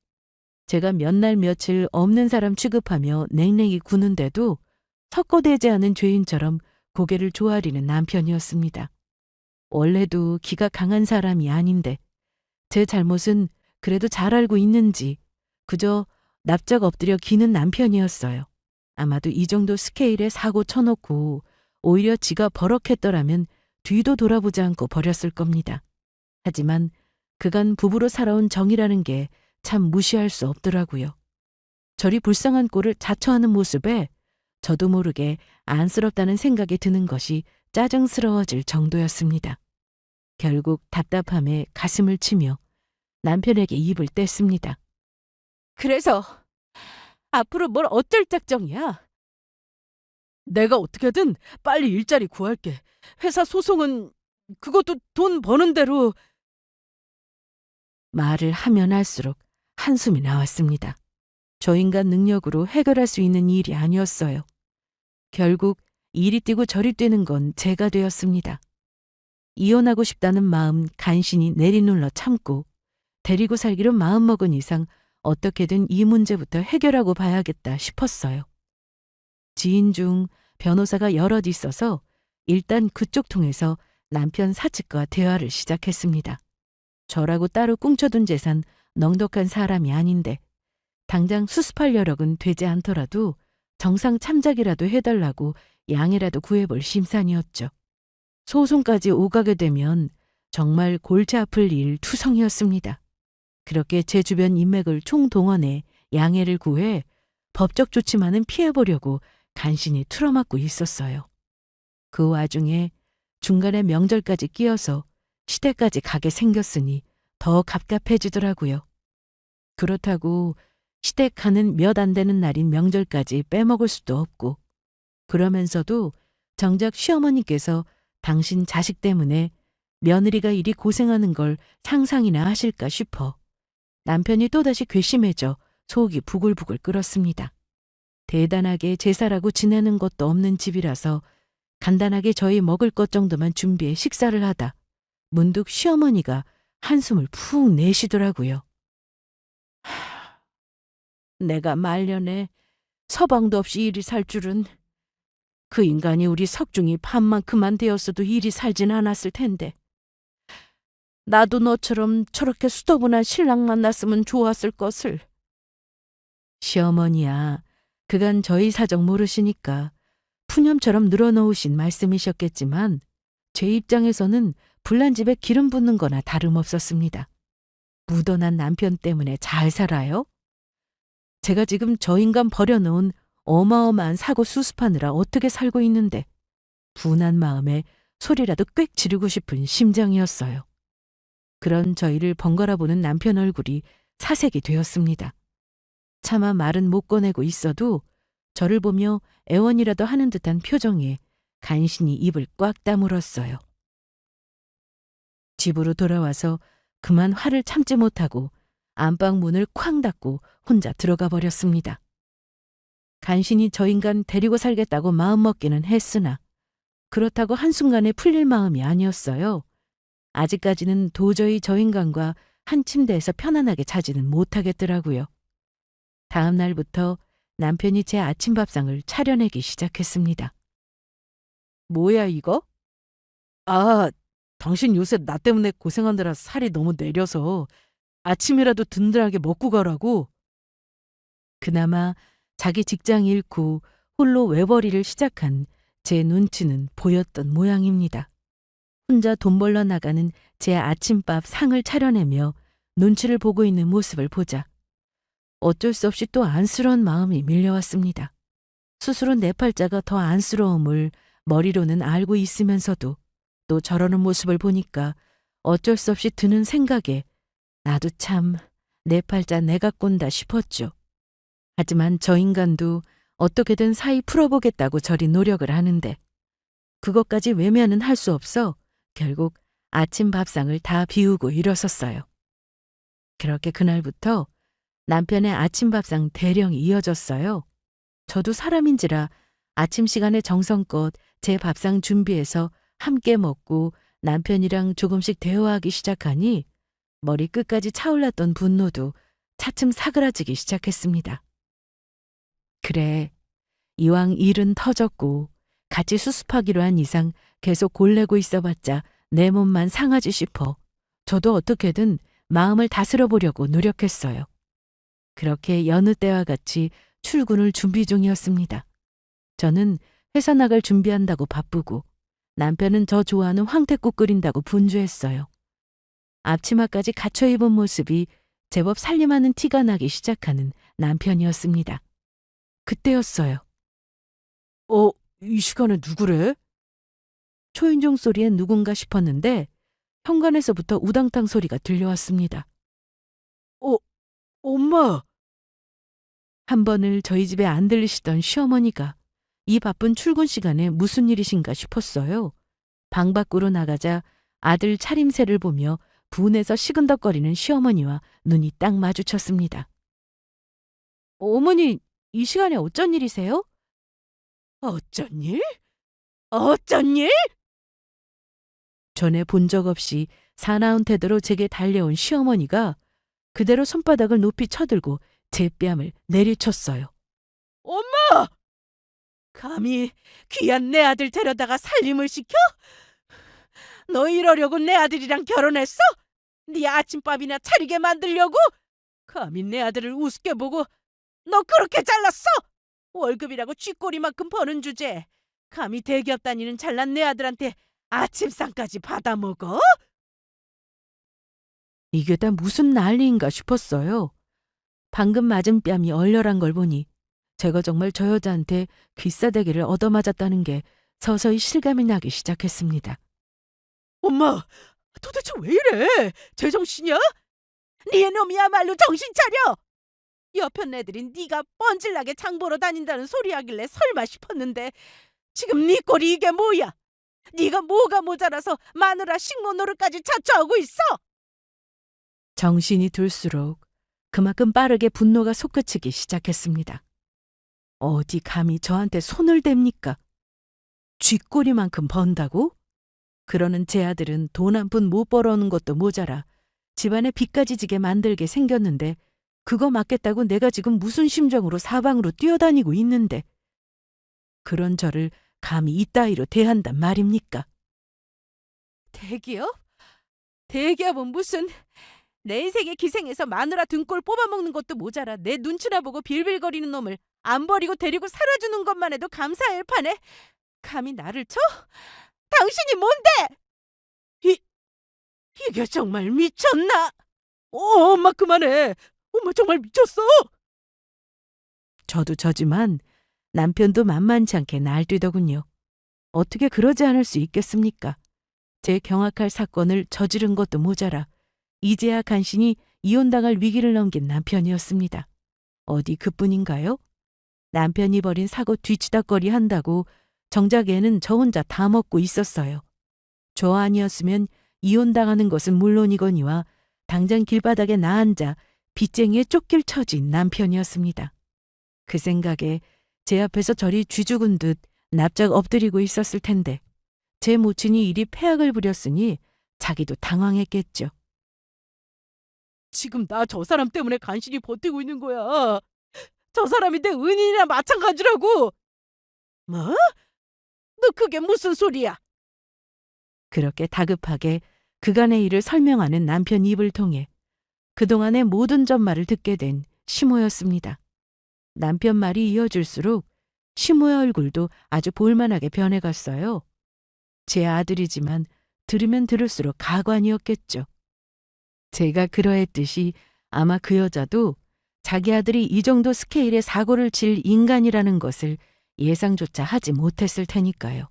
제가 몇 날 며칠 없는 사람 취급하며 냉랭이 구는데도 섞어대지 않은 죄인처럼 고개를 조아리는 남편이었습니다. 원래도 기가 강한 사람이 아닌데 제 잘못은 그래도 잘 알고 있는지 그저 납작 엎드려 기는 남편이었어요. 아마도 이 정도 스케일에 사고 쳐놓고 오히려 지가 버럭했더라면 뒤도 돌아보지 않고 버렸을 겁니다. 하지만 그간 부부로 살아온 정이라는 게 참 무시할 수 없더라고요. 저리 불쌍한 꼴을 자처하는 모습에 저도 모르게 안쓰럽다는 생각이 드는 것이 짜증스러워질 정도였습니다. 결국 답답함에 가슴을 치며 남편에게 입을 뗐습니다. 그래서 앞으로 뭘 어쩔 작정이야? 내가 어떻게든 빨리 일자리 구할게. 회사 소송은 그것도 돈 버는 대로. 말을 하면 할수록 한숨이 나왔습니다. 저 인간 능력으로 해결할 수 있는 일이 아니었어요. 결국 이리 뛰고 저리 뛰는 건 제가 되었습니다. 이혼하고 싶다는 마음 간신히 내리눌러 참고 데리고 살기로 마음먹은 이상 어떻게든 이 문제부터 해결하고 봐야겠다 싶었어요. 지인 중 변호사가 여럿 있어서 일단 그쪽 통해서 남편 사측과 대화를 시작했습니다. 저라고 따로 꿍쳐둔 재산 넉넉한 사람이 아닌데 당장 수습할 여력은 되지 않더라도 정상 참작이라도 해달라고 양해라도 구해볼 심산이었죠. 소송까지 오가게 되면 정말 골치 아플 일 투성이었습니다. 그렇게 제 주변 인맥을 총동원해 양해를 구해 법적 조치만은 피해보려고 간신히 틀어막고 있었어요. 그 와중에 중간에 명절까지 끼어서 시댁까지 가게 생겼으니 더 갑갑해지더라고요. 그렇다고 시댁 가는 몇 안 되는 날인 명절까지 빼먹을 수도 없고, 그러면서도 정작 시어머니께서 당신 자식 때문에 며느리가 이리 고생하는 걸 상상이나 하실까 싶어 남편이 또다시 괘씸해져 속이 부글부글 끓었습니다. 대단하게 제사라고 지내는 것도 없는 집이라서 간단하게 저희 먹을 것 정도만 준비해 식사를 하다 문득 시어머니가 한숨을 푹 내쉬더라고요. 내가 말년에 서방도 없이 이리 살 줄은, 그 인간이 우리 석중이 반만큼만 되었어도 이리 살진 않았을 텐데. 나도 너처럼 저렇게 수더분한 신랑 만났으면 좋았을 것을. 시어머니야, 그간 저희 사정 모르시니까 푸념처럼 늘어놓으신 말씀이셨겠지만 제 입장에서는 불난 집에 기름 붓는 거나 다름없었습니다. 묻어난 남편 때문에 잘 살아요? 제가 지금 저 인간 버려놓은 어마어마한 사고 수습하느라 어떻게 살고 있는데 분한 마음에 소리라도 꽥 지르고 싶은 심정이었어요. 그런 저희를 번갈아 보는 남편 얼굴이 사색이 되었습니다. 차마 말은 못 꺼내고 있어도 저를 보며 애원이라도 하는 듯한 표정에 간신히 입을 꽉 다물었어요. 집으로 돌아와서 그만 화를 참지 못하고 안방 문을 쾅 닫고 혼자 들어가 버렸습니다. 간신히 저 인간 데리고 살겠다고 마음먹기는 했으나 그렇다고 한순간에 풀릴 마음이 아니었어요. 아직까지는 도저히 저 인간과 한 침대에서 편안하게 자지는 못하겠더라고요. 다음 날부터 남편이 제 아침밥상을 차려내기 시작했습니다. 뭐야 이거? 아, 당신 요새 나 때문에 고생하느라 살이 너무 내려서 아침이라도 든든하게 먹고 가라고. 그나마 자기 직장 잃고 홀로 외벌이를 시작한 제 눈치는 보였던 모양입니다. 혼자 돈 벌러 나가는 제 아침밥 상을 차려내며 눈치를 보고 있는 모습을 보자 어쩔 수 없이 또 안쓰러운 마음이 밀려왔습니다. 스스로 내 팔자가 더 안쓰러움을 머리로는 알고 있으면서도 또 저러는 모습을 보니까 어쩔 수 없이 드는 생각에 나도 참 내 팔자 내가 꼰다 싶었죠. 하지만 저 인간도 어떻게든 사이 풀어보겠다고 저리 노력을 하는데 그것까지 외면은 할 수 없어 결국 아침 밥상을 다 비우고 일어섰어요. 그렇게 그날부터 남편의 아침 밥상 대령이 이어졌어요. 저도 사람인지라 아침 시간에 정성껏 제 밥상 준비해서 함께 먹고 남편이랑 조금씩 대화하기 시작하니 머리 끝까지 차올랐던 분노도 차츰 사그라지기 시작했습니다. 그래, 이왕 일은 터졌고 같이 수습하기로 한 이상 계속 골래고 있어봤자 내 몸만 상하지 싶어 저도 어떻게든 마음을 다스려 보려고 노력했어요. 그렇게 여느 때와 같이 출근을 준비 중이었습니다. 저는 회사 나갈 준비한다고 바쁘고 남편은 저 좋아하는 황태국 끓인다고 분주했어요. 앞치마까지 갖춰 입은 모습이 제법 살림하는 티가 나기 시작하는 남편이었습니다. 그때였어요. 이 시간에 누구래? 초인종 소리엔 누군가 싶었는데 현관에서부터 우당탕 소리가 들려왔습니다. 엄마! 한 번을 저희 집에 안 들리시던 시어머니가 이 바쁜 출근 시간에 무슨 일이신가 싶었어요. 방 밖으로 나가자 아들 차림새를 보며 분해서 시근덕거리는 시어머니와 눈이 딱 마주쳤습니다. 어머니, 이 시간에 어쩐 일이세요? 어쩐 일? 어쩐 일? 전에 본 적 없이 사나운 태도로 제게 달려온 시어머니가 그대로 손바닥을 높이 쳐들고 제 뺨을 내리쳤어요. 엄마! 감히 귀한 내 아들 데려다가 살림을 시켜? 너 이러려고 내 아들이랑 결혼했어? 네 아침밥이나 차리게 만들려고? 감히 내 아들을 우습게 보고 너 그렇게 잘났어? 월급이라고 쥐꼬리만큼 버는 주제에 감히 대기업 다니는 잘난 내 아들한테 아침상까지 받아먹어? 이게 다 무슨 난리인가 싶었어요. 방금 맞은 뺨이 얼얼한 걸 보니 제가 정말 저 여자한테 귀싸대기를 얻어맞았다는 게 서서히 실감이 나기 시작했습니다. 엄마, 도대체 왜 이래? 제정신이야? 네 놈이야말로 정신 차려! 옆편 애들이 네가 뻔질나게 장 보러 다닌다는 소리 하길래 설마 싶었는데 지금 네 꼴이 이게 뭐야? 네가 뭐가 모자라서 마누라 식모 노릇까지 자처하고 있어? 정신이 들수록 그만큼 빠르게 분노가 솟구치기 시작했습니다. 어디 감히 저한테 손을 댑니까? 쥐꼬리만큼 번다고? 그러는 제 아들은 돈 한 푼 못 벌어오는 것도 모자라 집안에 빚까지 지게 만들게 생겼는데 그거 맞겠다고 내가 지금 무슨 심정으로 사방으로 뛰어다니고 있는데 그런 저를 감히 이따위로 대한단 말입니까? 대기업? 대기업은 무슨 내 인생에 기생해서 마누라 등골 뽑아먹는 것도 모자라 내 눈치나 보고 빌빌거리는 놈을 안 버리고 데리고 살아주는 것만 해도 감사할 판에 감히 나를 쳐? 당신이 뭔데? 이게 정말 미쳤나? 엄마 그만해. 엄마 정말 미쳤어. 저도 저지만 남편도 만만치 않게 날뛰더군요. 어떻게 그러지 않을 수 있겠습니까? 제 경악할 사건을 저지른 것도 모자라 이제야 간신히 이혼당할 위기를 넘긴 남편이었습니다. 어디 그뿐인가요? 남편이 벌인 사고 뒤치다거리 한다고 정작 애는 저 혼자 다 먹고 있었어요. 저 아니었으면 이혼당하는 것은 물론이거니와 당장 길바닥에 나앉아 빚쟁이에 쫓길 처진 남편이었습니다. 그 생각에 제 앞에서 저리 쥐죽은 듯 납작 엎드리고 있었을 텐데 제 모친이 이리 패악을 부렸으니 자기도 당황했겠죠. 지금 나 저 사람 때문에 간신히 버티고 있는 거야. 저 사람이 내 은인이나 마찬가지라고. 뭐? 너 그게 무슨 소리야? 그렇게 다급하게 그간의 일을 설명하는 남편 입을 통해 그동안의 모든 전말을 듣게 된 시모였습니다. 남편 말이 이어질수록 시모의 얼굴도 아주 볼만하게 변해갔어요. 제 아들이지만 들으면 들을수록 가관이었겠죠. 제가 그러했듯이 아마 그 여자도 자기 아들이 이 정도 스케일의 사고를 칠 인간이라는 것을 예상조차 하지 못했을 테니까요.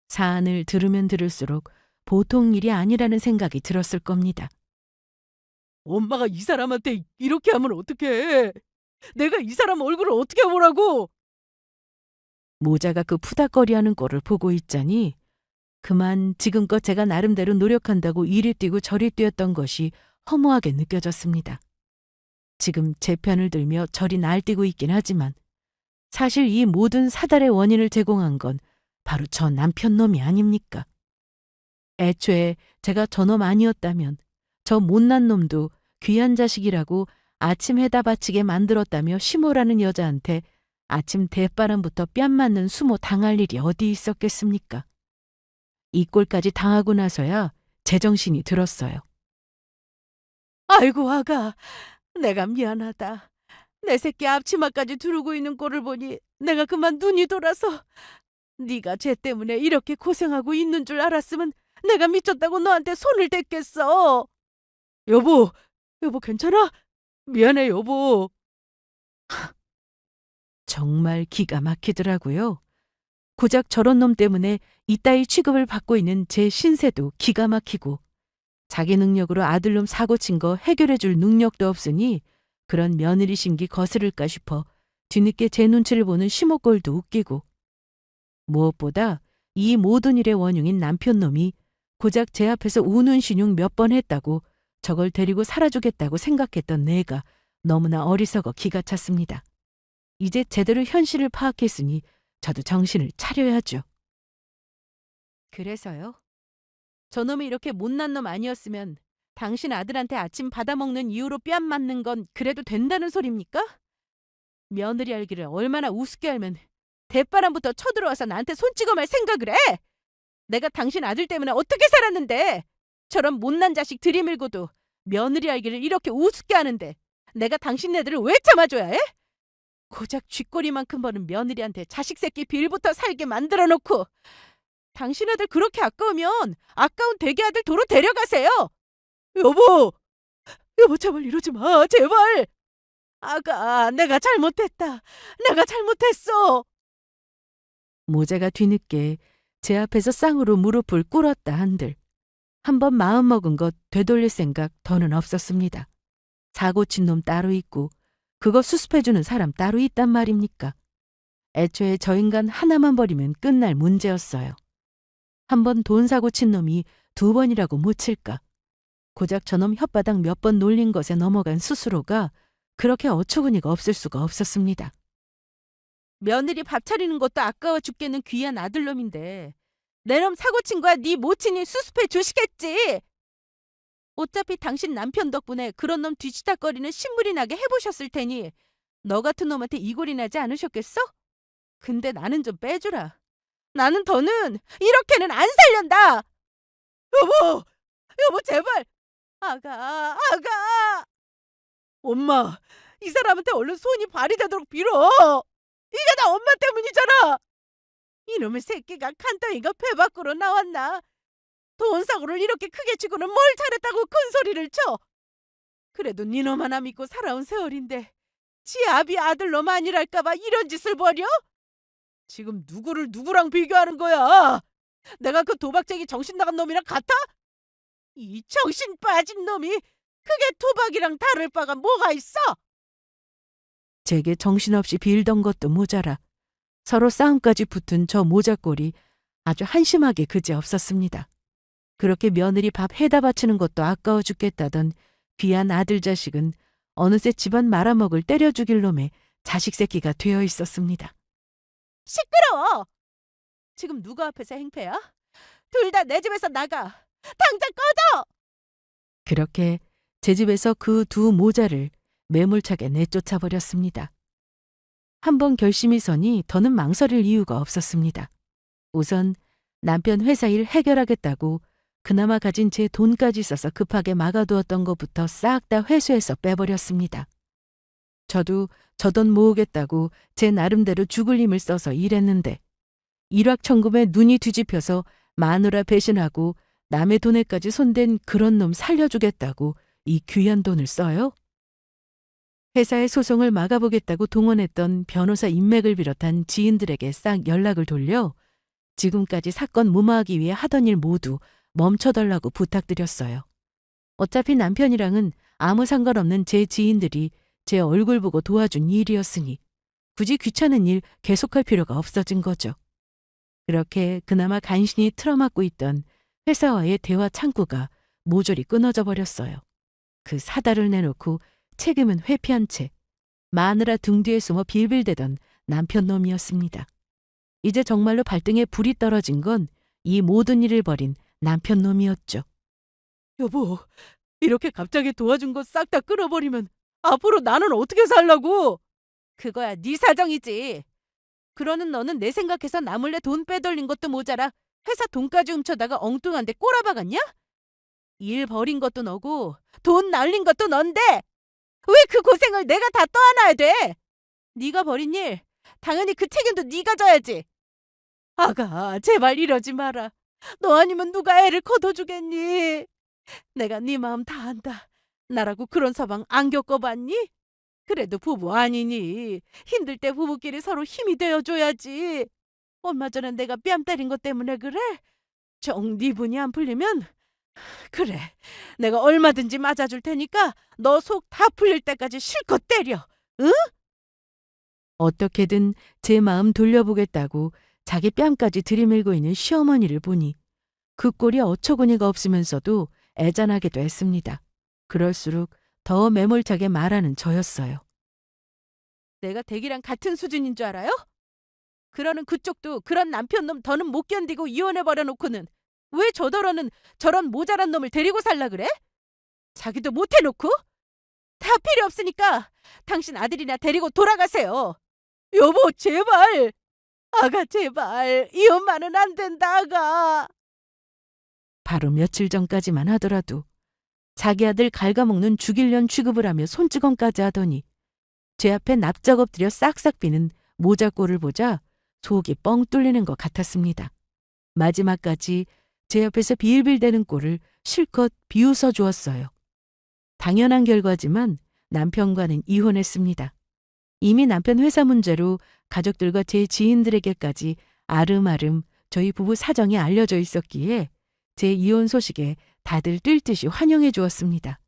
사안을 들으면 들을수록 보통 일이 아니라는 생각이 들었을 겁니다. 엄마가 이 사람한테 이렇게 하면 어떡해? 내가 이 사람 얼굴을 어떻게 보라고? 모자가 그 푸닥거리하는 꼴을 보고 있자니 그만 지금껏 제가 나름대로 노력한다고 이리 뛰고 저리 뛰었던 것이 허무하게 느껴졌습니다. 지금 제 편을 들며 저리 날뛰고 있긴 하지만 사실 이 모든 사달의 원인을 제공한 건 바로 저 남편 놈이 아닙니까? 애초에 제가 저놈 아니었다면 저 못난 놈도 귀한 자식이라고 아침 해다 바치게 만들었다며 시모라는 여자한테 아침 대바람부터 뺨 맞는 수모 당할 일이 어디 있었겠습니까? 이 꼴까지 당하고 나서야 제정신이 들었어요. 아이고 아가, 내가 미안하다. 내 새끼 앞치마까지 두르고 있는 꼴을 보니 내가 그만 눈이 돌아서 네가 쟤 때문에 이렇게 고생하고 있는 줄 알았으면 내가 미쳤다고 너한테 손을 댔겠어. 여보, 여보 괜찮아? 미안해 여보. 정말 기가 막히더라고요. 고작 저런 놈 때문에 이따위 취급을 받고 있는 제 신세도 기가 막히고 자기 능력으로 아들놈 사고 친 거 해결해 줄 능력도 없으니 그런 며느리 심기 거스를까 싶어 뒤늦게 제 눈치를 보는 시모꼴도 웃기고 무엇보다 이 모든 일의 원흉인 남편놈이 고작 제 앞에서 우는 신용 몇 번 했다고 저걸 데리고 살아주겠다고 생각했던 내가 너무나 어리석어 기가 찼습니다. 이제 제대로 현실을 파악했으니 저도 정신을 차려야죠. 그래서요. 저놈이 이렇게 못난 놈 아니었으면 당신 아들한테 아침 받아먹는 이유로 뺨 맞는 건 그래도 된다는 소립니까? 며느리 알기를 얼마나 우습게 알면 대바람부터 쳐들어와서 나한테 손 찍어 말 생각을 해! 내가 당신 아들 때문에 어떻게 살았는데. 저런 못난 자식 들이밀고도 며느리 알기를 이렇게 우습게 하는데 내가 당신 애들을 왜 참아줘야 해? 고작 쥐꼬리만큼 버는 며느리한테 자식 새끼 빌부터 살게 만들어 놓고. 당신 애들 그렇게 아까우면 아까운 대기 아들 도로 데려가세요. 여보, 여보 제발 이러지 마, 제발. 아가, 내가 잘못했다. 내가 잘못했어. 모자가 뒤늦게 제 앞에서 쌍으로 무릎을 꿇었다 한들 한번 마음먹은 것 되돌릴 생각 더는 없었습니다. 사고 친 놈 따로 있고 그거 수습해주는 사람 따로 있단 말입니까? 애초에 저 인간 하나만 버리면 끝날 문제였어요. 한 번 돈 사고 친 놈이 두 번이라고 못 칠까? 고작 저놈 혓바닥 몇 번 놀린 것에 넘어간 스스로가 그렇게 어처구니가 없을 수가 없었습니다. 며느리 밥 차리는 것도 아까워 죽겠는 귀한 아들놈인데 내 놈 사고 친 거야 네 모친이 수습해 주시겠지. 어차피 당신 남편 덕분에 그런 놈 뒤치다거리는 신물이 나게 해보셨을 테니 너 같은 놈한테 이골이 나지 않으셨겠어? 근데 나는 좀 빼주라. 나는 더는 이렇게는 안 살련다. 여보, 여보 제발. 아가, 아가. 엄마, 이 사람한테 얼른 손이 발이 되도록 빌어. 이게 다 엄마 때문이잖아. 이놈의 새끼가 칸덩이가 배 밖으로 나왔나. 돈 사고를 이렇게 크게 치고는 뭘 잘했다고 큰 소리를 쳐. 그래도 니놈 하나 믿고 살아온 세월인데 지 아비 아들놈 아니랄까봐 이런 짓을 벌여? 지금 누구를 누구랑 비교하는 거야? 내가 그 도박쟁이 정신 나간 놈이랑 같아? 이 정신 빠진 놈이 그게 도박이랑 다를 바가 뭐가 있어? 제게 정신없이 빌던 것도 모자라 서로 싸움까지 붙은 저 모자꼴이 아주 한심하게 그지없었습니다. 그렇게 며느리 밥 해다 바치는 것도 아까워 죽겠다던 귀한 아들 자식은 어느새 집안 말아먹을 때려 죽일 놈의 자식 새끼가 되어 있었습니다. 시끄러워. 지금 누가 앞에서 행패야? 둘 다 내 집에서 나가. 당장 꺼져. 그렇게 제 집에서 그 두 모자를 매몰차게 내쫓아 버렸습니다. 한 번 결심이 서니 더는 망설일 이유가 없었습니다. 우선 남편 회사 일 해결하겠다고 그나마 가진 제 돈까지 써서 급하게 막아두었던 것부터 싹 다 회수해서 빼버렸습니다. 저도 저 돈 모으겠다고 제 나름대로 죽을 힘을 써서 일했는데 일확천금에 눈이 뒤집혀서 마누라 배신하고 남의 돈에까지 손댄 그런 놈 살려주겠다고 이 귀한 돈을 써요? 회사의 소송을 막아보겠다고 동원했던 변호사 인맥을 비롯한 지인들에게 싹 연락을 돌려 지금까지 사건 무마하기 위해 하던 일 모두 멈춰달라고 부탁드렸어요. 어차피 남편이랑은 아무 상관없는 제 지인들이 제 얼굴 보고 도와준 일이었으니 굳이 귀찮은 일 계속할 필요가 없어진 거죠. 그렇게 그나마 간신히 틀어막고 있던 회사와의 대화 창구가 모조리 끊어져 버렸어요. 그 사달을 내놓고 책임은 회피한 채 마누라 등 뒤에 숨어 빌빌대던 남편 놈이었습니다. 이제 정말로 발등에 불이 떨어진 건 이 모든 일을 벌인 남편 놈이었죠. 여보, 이렇게 갑자기 도와준 거 싹 다 끊어버리면 앞으로 나는 어떻게 살라고? 그거야 네 사정이지. 그러는 너는 내 생각해서 나 몰래 돈 빼돌린 것도 모자라 회사 돈까지 훔쳐다가 엉뚱한데 꼬라박았냐? 일 버린 것도 너고 돈 날린 것도 넌데 왜 그 고생을 내가 다 떠안아야 돼? 네가 버린 일 당연히 그 책임도 네가 져야지. 아가, 제발 이러지 마라. 너 아니면 누가 애를 거둬주겠니? 내가 네 마음 다 안다. 나라고 그런 서방 안 겪어봤니? 그래도 부부 아니니. 힘들 때 부부끼리 서로 힘이 되어줘야지. 얼마 전에 내가 뺨 때린 것 때문에 그래? 정 네 분이 안 풀리면 그래, 내가 얼마든지 맞아줄 테니까 너 속 다 풀릴 때까지 실컷 때려. 응? 어떻게든 제 마음 돌려보겠다고 자기 뺨까지 들이밀고 있는 시어머니를 보니 그 꼴이 어처구니가 없으면서도 애잔하기도 했습니다. 그럴수록 더 매몰차게 말하는 저였어요. 내가 댁이랑 같은 수준인 줄 알아요? 그러는 그쪽도 그런 남편놈 더는 못 견디고 이혼해버려놓고는 왜 저더러는 저런 모자란 놈을 데리고 살라 그래? 자기도 못 해놓고? 다 필요 없으니까 당신 아들이나 데리고 돌아가세요. 여보 제발. 아가 제발. 이혼만은 안 된다 아가. 바로 며칠 전까지만 하더라도 자기 아들 갉아먹는 죽일년 취급을 하며 손찌검까지 하더니 제 앞에 납작 엎드려 싹싹 비는 모자꼴을 보자 속이 뻥 뚫리는 것 같았습니다. 마지막까지 제 옆에서 비일빌대는 꼴을 실컷 비웃어 주었어요. 당연한 결과지만 남편과는 이혼했습니다. 이미 남편 회사 문제로 가족들과 제 지인들에게까지 아름아름 저희 부부 사정이 알려져 있었기에 제 이혼 소식에 다들 뛸 듯이 환영해 주었습니다.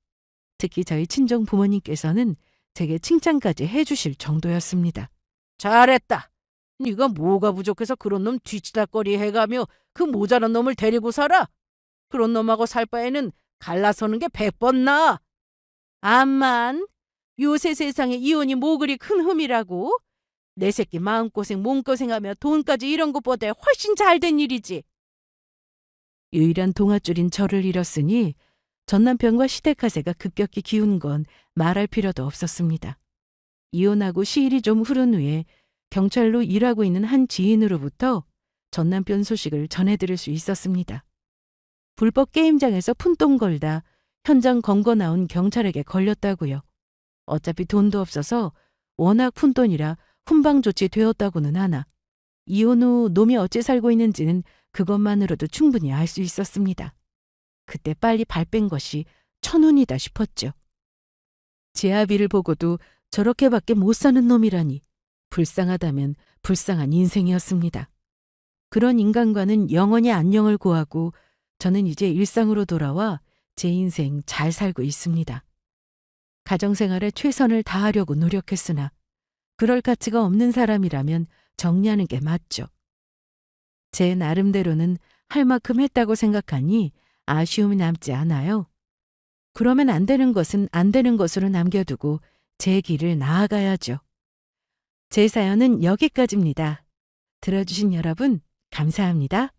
특히 저희 친정 부모님께서는 제게 칭찬까지 해주실 정도였습니다. 잘했다. 네가 뭐가 부족해서 그런 놈 뒤치다거리 해가며 그 모자란 놈을 데리고 살아? 그런 놈하고 살 바에는 갈라서는 게 100번 나아. 암만 요새 세상에 이혼이 뭐 그리 큰 흠이라고? 내 새끼 마음고생 몸고생하며 돈까지 이런 것보다 훨씬 잘 된 일이지. 유일한 동아줄인 저를 잃었으니 전 남편과 시댁화세가 급격히 기운 건 말할 필요도 없었습니다. 이혼하고 시일이 좀 흐른 후에 경찰로 일하고 있는 한 지인으로부터 전 남편 소식을 전해들을 수 있었습니다. 불법 게임장에서 푼돈 걸다 현장 검거 나온 경찰에게 걸렸다고요. 어차피 돈도 없어서 워낙 푼돈이라 훈방 조치되었다고는 하나 이혼 후 놈이 어찌 살고 있는지는 그것만으로도 충분히 알 수 있었습니다. 그때 빨리 발 뺀 것이 천운이다 싶었죠. 제 아비를 보고도 저렇게밖에 못 사는 놈이라니 불쌍하다면 불쌍한 인생이었습니다. 그런 인간과는 영원히 안녕을 고하고 저는 이제 일상으로 돌아와 제 인생 잘 살고 있습니다. 가정생활에 최선을 다하려고 노력했으나 그럴 가치가 없는 사람이라면 정리하는 게 맞죠. 제 나름대로는 할 만큼 했다고 생각하니 아쉬움이 남지 않아요. 그러면 안 되는 것은 안 되는 것으로 남겨두고 제 길을 나아가야죠. 제 사연은 여기까지입니다. 들어주신 여러분 감사합니다.